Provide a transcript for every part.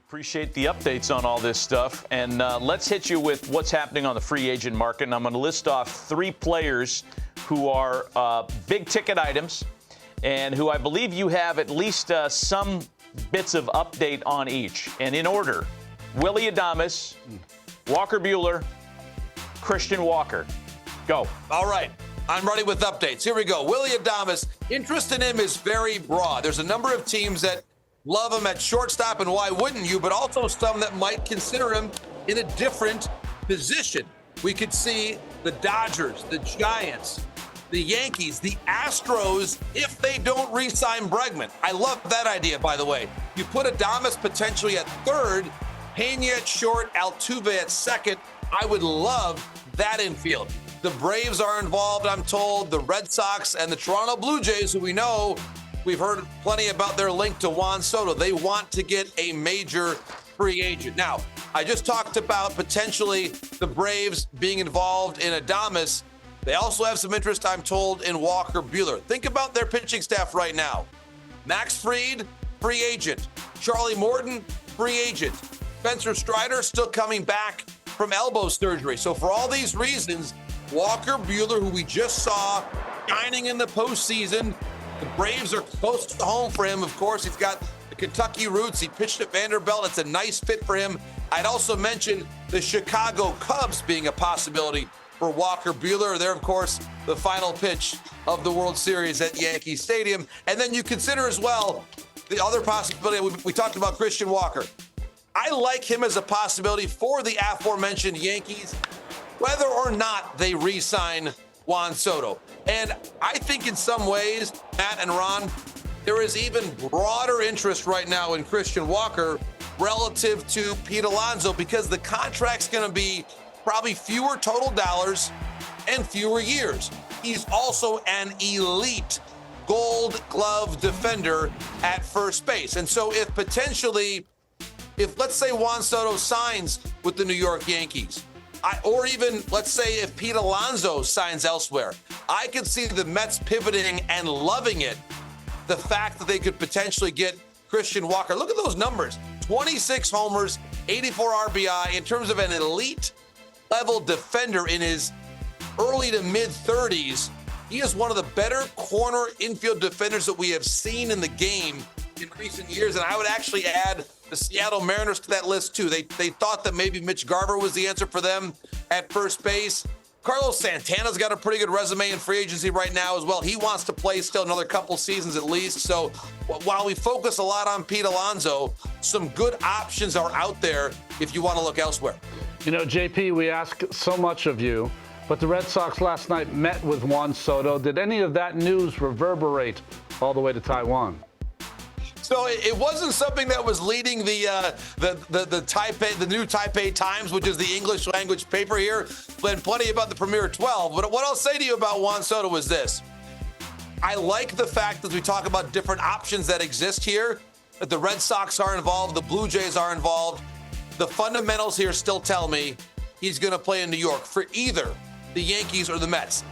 Appreciate the updates on all this stuff. And let's hit you with what's happening on the free agent market. And I'm going to list off 3 players who are big-ticket items and who I believe you have at least some bits of update on each. And in order, Willy Adames, Walker Buehler, Christian Walker. Go. All right. I'm ready with updates. Here we go. Willy Adames, interest in him is very broad. There's a number of teams that love him at shortstop, and why wouldn't you? But also some that might consider him in a different position. We could see the Dodgers, the Giants, the Yankees, the Astros, if they don't re-sign Bregman. I love that idea, by the way. You put Adames potentially at third, Pena at short, Altuve at second. I would love that infield. The Braves are involved, I'm told, the Red Sox and the Toronto Blue Jays, who we know, we've heard plenty about their link to Juan Soto. They want to get a major free agent. Now, I just talked about potentially the Braves being involved in Adames. They also have some interest, I'm told, in Walker Buehler. Think about their pitching staff right now. Max Fried, free agent. Charlie Morton, free agent. Spencer Strider still coming back from elbow surgery. So for all these reasons, Walker Buehler, who we just saw shining in the postseason, the Braves are close to home for him. Of course, he's got the Kentucky roots. He pitched at Vanderbilt. It's a nice fit for him. I'd also mention the Chicago Cubs being a possibility for Walker Buehler. They're, of course, the final pitch of the World Series at Yankee Stadium. And then you consider as well the other possibility. We talked about Christian Walker. I like him as a possibility for the aforementioned Yankees, whether or not they re-sign Juan Soto. And I think in some ways, Matt and Ron, there is even broader interest right now in Christian Walker relative to Pete Alonso, because the contract's going to be probably fewer total dollars and fewer years. He's also an elite Gold Glove defender at first base. And so if let's say Juan Soto signs with the New York Yankees, or even, let's say, if Pete Alonso signs elsewhere, I could see the Mets pivoting and loving it, the fact that they could potentially get Christian Walker. Look at those numbers. 26 homers, 84 RBI. In terms of an elite-level defender in his early to mid-30s, he is one of the better corner infield defenders that we have seen in the game in recent years. And I would actually add the Seattle Mariners to that list too. They thought that maybe Mitch Garver was the answer for them at first base. Carlos Santana's got a pretty good resume in free agency right now as well. He wants to play still another couple seasons at least. So while we focus a lot on Pete Alonso, some good options are out there if you want to look elsewhere. You know, JP, we ask so much of you, but the Red Sox last night met with Juan Soto. Did any of that news reverberate all the way to Taiwan? So it wasn't something that was leading the Taipei, the new Taipei Times, which is the English language paper here, and plenty about the Premier 12. But what I'll say to you about Juan Soto is this. I like the fact that we talk about different options that exist here, that the Red Sox are involved, the Blue Jays are involved. The fundamentals here still tell me he's going to play in New York for either the Yankees or the Mets.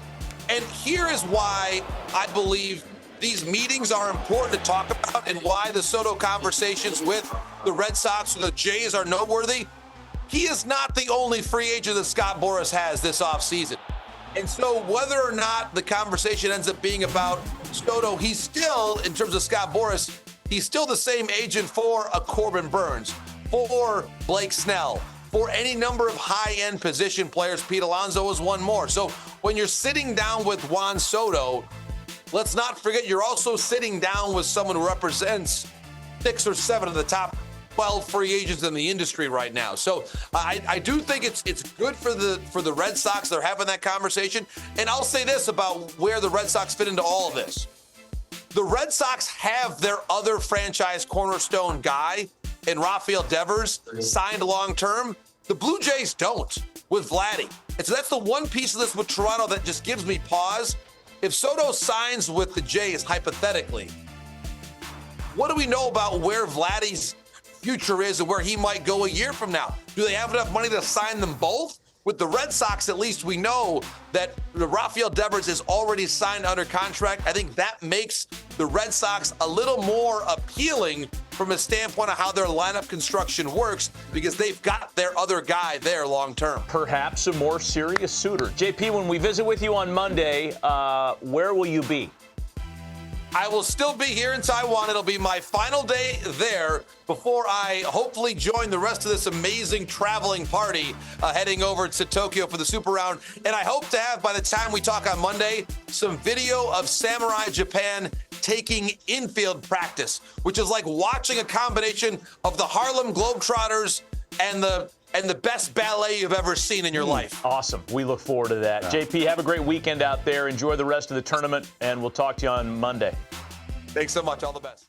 And here is why I believe these meetings are important to talk about and why the Soto conversations with the Red Sox or the Jays are noteworthy. He is not the only free agent that Scott Boras has this offseason. And so whether or not the conversation ends up being about Soto, he's still, in terms of Scott Boras, he's still the same agent for a Corbin Burns, for Blake Snell, for any number of high-end position players. Pete Alonso is one more. So when you're sitting down with Juan Soto, let's not forget you're also sitting down with someone who represents 6 or 7 of the top 12 free agents in the industry right now. So I do think it's good for the Red Sox. They're having that conversation. And I'll say this about where the Red Sox fit into all of this. The Red Sox have their other franchise cornerstone guy in Rafael Devers signed long-term. The Blue Jays don't with Vladdy. And so that's the one piece of this with Toronto that just gives me pause. If Soto signs with the Jays, hypothetically, what do we know about where Vladdy's future is and where he might go a year from now? Do they have enough money to sign them both? With the Red Sox, at least we know that Rafael Devers is already signed under contract. I think that makes the Red Sox a little more appealing from a standpoint of how their lineup construction works, because they've got their other guy there long term. Perhaps a more serious suitor. JP, when we visit with you on Monday, where will you be? I will still be here in Taiwan. It'll be my final day there before I hopefully join the rest of this amazing traveling party heading over to Tokyo for the Super Round. And I hope to have, by the time we talk on Monday, some video of Samurai Japan taking infield practice, which is like watching a combination of the Harlem Globetrotters and the best ballet you've ever seen in your life. Awesome. We look forward to that. Yeah. JP, have a great weekend out there. Enjoy the rest of the tournament, and we'll talk to you on Monday. Thanks so much. All the best.